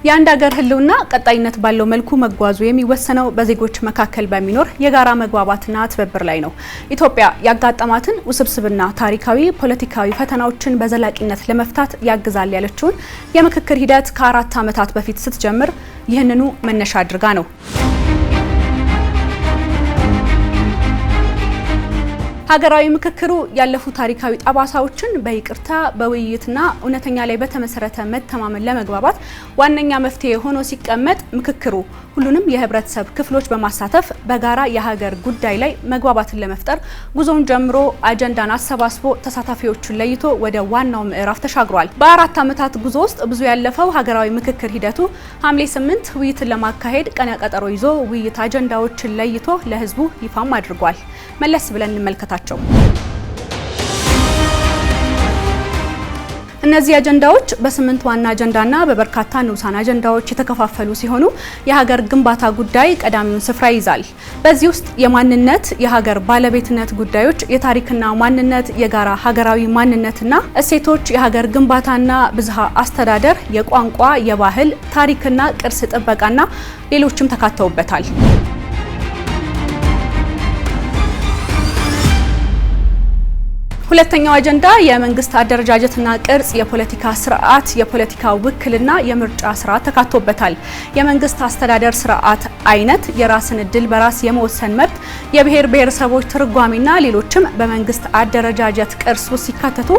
የአንድ ሀገር ህልውና ቀጣይነት ባለው መልኩ መጓዙ የሚወሰነው በዜጎች መካከል በሚኖር የጋራ መግባባትና ትብብር ላይ ነው። ኢትዮጵያ ያጋጠማትን ውስብስብና ታሪካዊ ፖለቲካዊ ፈተናዎችን በዘላቂነት ለመፍታት ያግዛል ያለችውን የምክክር ሂደት ከ4 ዓመታት በፊት ስትጀምር ይህንኑ መነሻ አድርጋ ነው። ሀገራዊ ምክክሩ ያለፉ ታሪካዊ ጠባሳዎችን በይቅርታ በውይይትና እውነተኛ ላይ በተመሰረተ መተማመን ለመግባባት ዋነኛ መፍትሄ ሆኖ ሲቀመጥ ምክክሩ ሁሉንም የህብረተሰብ ክፍሎች በማሳተፍ በጋራ የሀገር ጉዳይ ላይ መግባባትን ለመፍጠር ጉዞውን ጀምሮ አጀንዳን አሰባስቦ ተሳታፊዎችን ለይቶ ወደ ዋናው ምዕራፍ ተሻግሯል። በ4 ዓመታት ጉዞ ውስጥ ብዙ ያለፈው ሀገራዊ ምክክር ሂደቱ ሐምሌ 8 ውይይትን ለማካሄድ ቀነ ቀጠሮ ይዞ ውይይት አጀንዳዎችን ለይቶ ለህዝቡ ይፋም አድርጓል። መለስ ብለን እንመልከታቸው። እነዚህ አጀንዳዎች በ8 ዋና አጀንዳና በበርካታ ንዑሳን አጀንዳዎች የተከፋፈሉ ሲሆኑ የሀገር ግንባታ ጉዳይ ቀዳሚውን ስፍራ ይዛል። በዚህ ውስጥ የማንነት የሀገር ባለቤትነት ጉዳዮች፣ የታሪክና ማንነት፣ የጋራ ሀገራዊ ማንነትና እሴቶች፣ የሀገር ግንባታና ብዝሃ አስተዳደር፣ የቋንቋ፣ የባህል፣ ታሪክና ቅርስ ጥበቃና ሌሎችም ተካተውበታል። ሁለተኛው አጀንዳ የመንግስት አደረጃጀትና ቅርጽ፣ የፖለቲካ ስርዓት፣ የፖለቲካ ውክልና፣ የምርጫ ስርዓት ተካቶበታል። የመንግስት አስተዳደር ስርዓት አይነት፣ የራስን እድል በራስ የመወሰን መብት፣ የብሔር ብሔረሰቦች ትርጓሜና ሌሎችም በመንግስት አደረጃጀት ቅርጽ ውስጥ ሲካተቱ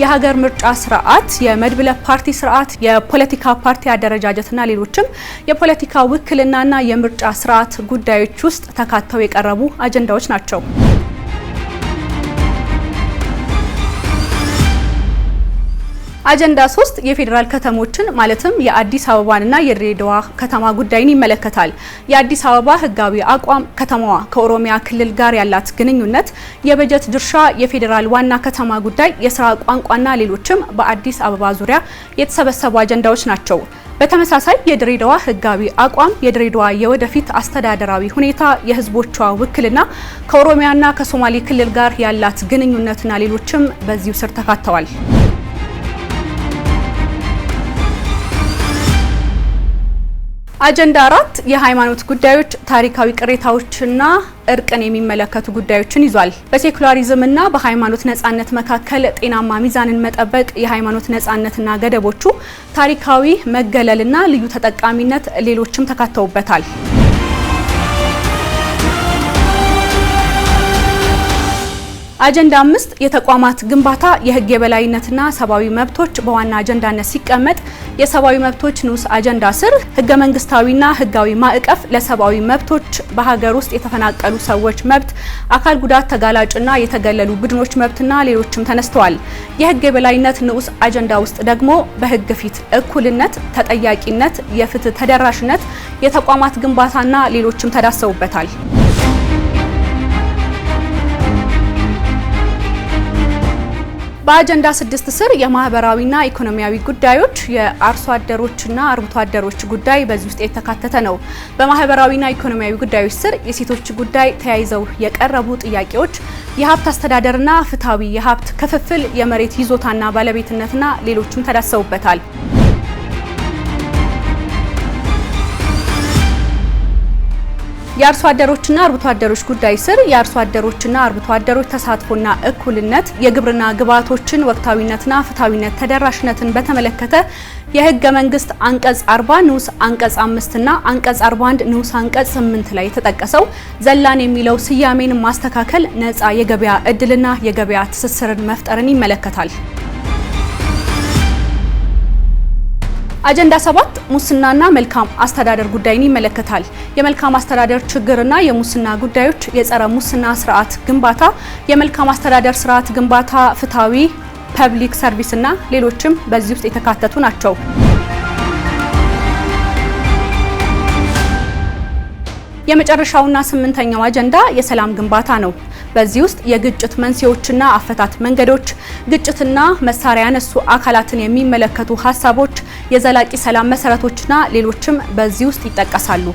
የሀገር ምርጫ ስርዓት፣ የመድብለ ፓርቲ ስርዓት፣ የፖለቲካ ፓርቲ አደረጃጀትና ሌሎችም የፖለቲካ ውክልናና የምርጫ ስርዓት ጉዳዮች ውስጥ ተካተው የቀረቡ አጀንዳዎች ናቸው። አጀንዳ 3 የፌዴራል ከተሞችን ማለትም የአዲስ አበባንና የድሬዳዋ ከተማ ጉዳይን ይመለከታል። የአዲስ አበባ ህጋዊ አቋም፣ ከተማዋ ከኦሮሚያ ክልል ጋር ያላት ግንኙነት፣ የበጀት ድርሻ፣ የፌዴራል ዋና ከተማ ጉዳይ፣ የስራ ቋንቋና ሌሎችም በአዲስ አበባ ዙሪያ የተሰበሰቡ አጀንዳዎች ናቸው። በተመሳሳይ የድሬዳዋ ህጋዊ አቋም፣ የድሬዳዋ የወደፊት አስተዳደራዊ ሁኔታ፣ የህዝቦቿ ውክልና፣ ከኦሮሚያና ከሶማሌ ክልል ጋር ያላት ግንኙነትና ሌሎችም በዚሁ ስር ተካተዋል። አጀንዳ 4 የሃይማኖት ጉዳዮች፣ ታሪካዊ ቅሬታዎችና እርቅን የሚመለከቱ ጉዳዮችን ይዟል። በሴኩላሪዝምና በሃይማኖት ነጻነት መካከል ጤናማ ሚዛንን መጠበቅ፣ የሃይማኖት ነጻነትና ገደቦቹ፣ ታሪካዊ መገለልና ልዩ ተጠቃሚነት ሌሎችም ተካተውበታል። አጀንዳ 5 የተቋማት ግንባታ፣ የህግ የበላይነትና ሰብአዊ መብቶች በዋና አጀንዳነት ሲቀመጥ የሰብአዊ መብቶች ንዑስ አጀንዳ ስር ህገ መንግስታዊና ህጋዊ ማዕቀፍ ለሰብአዊ መብቶች፣ በሀገር ውስጥ የተፈናቀሉ ሰዎች መብት፣ አካል ጉዳት ተጋላጭና የተገለሉ ቡድኖች መብትና ሌሎችም ተነስተዋል። የህግ የበላይነት ንዑስ አጀንዳ ውስጥ ደግሞ በህግ ፊት እኩልነት፣ ተጠያቂነት፣ የፍትህ ተደራሽነት፣ የተቋማት ግንባታና ሌሎችም ተዳሰውበታል። በአጀንዳ 6 ስር የማህበራዊና ኢኮኖሚያዊ ጉዳዮች፣ የአርሶ አደሮችና አርብቶ አደሮች ጉዳይ በዚህ ውስጥ የተካተተ ነው። በማህበራዊና ኢኮኖሚያዊ ጉዳዮች ስር የሴቶች ጉዳይ ተያይዘው የቀረቡ ጥያቄዎች፣ የሀብት አስተዳደርና ፍትሃዊ የሀብት ክፍፍል፣ የመሬት ይዞታና ባለቤትነትና ሌሎችም ተዳሰውበታል። የአርሶ አደሮችና አርብቶ አደሮች ጉዳይ ስር የአርሶ አደሮችና አርብቶ አደሮች ተሳትፎና እኩልነት፣ የግብርና ግብዓቶችን ወቅታዊነትና ፍትሃዊነት ተደራሽነትን በተመለከተ የህገ መንግስት አንቀጽ 40 ንዑስ አንቀጽ 5 እና አንቀጽ 41 ንዑስ አንቀጽ 8 ላይ የተጠቀሰው ዘላን የሚለው ስያሜን ማስተካከል፣ ነፃ የገበያ እድልና የገበያ ትስስርን መፍጠርን ይመለከታል። አጀንዳ 7 ሙስናና መልካም አስተዳደር ጉዳይን ይመለከታል። የመልካም አስተዳደር ችግርና የሙስና ጉዳዮች፣ የጸረ ሙስና ስርዓት ግንባታ፣ የመልካም አስተዳደር ስርዓት ግንባታ፣ ፍትሃዊ ፐብሊክ ሰርቪስና ሌሎችም በዚህ ውስጥ የተካተቱ ናቸው። የመጨረሻውና 8ኛው አጀንዳ የሰላም ግንባታ ነው። በዚህ ውስጥ የግጭት መንስኤዎችና አፈታት መንገዶች፣ ግጭትና መሳሪያ ያነሱ አካላትን የሚመለከቱ ሀሳቦች፣ የዘላቂ ሰላም መሰረቶችና ሌሎችም በዚህ ውስጥ ይጠቀሳሉ።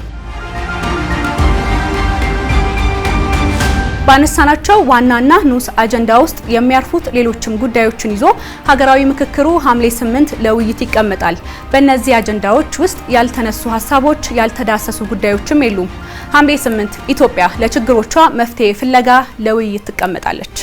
ባነሳናቸው ዋናና ንዑስ አጀንዳ ውስጥ የሚያርፉት ሌሎችም ጉዳዮችን ይዞ ሀገራዊ ምክክሩ ሐምሌ 8 ለውይይት ይቀመጣል። በእነዚህ አጀንዳዎች ውስጥ ያልተነሱ ሀሳቦች፣ ያልተዳሰሱ ጉዳዮችም የሉም። ሐምሌ 8 ኢትዮጵያ ለችግሮቿ መፍትሄ ፍለጋ ለውይይት ትቀመጣለች።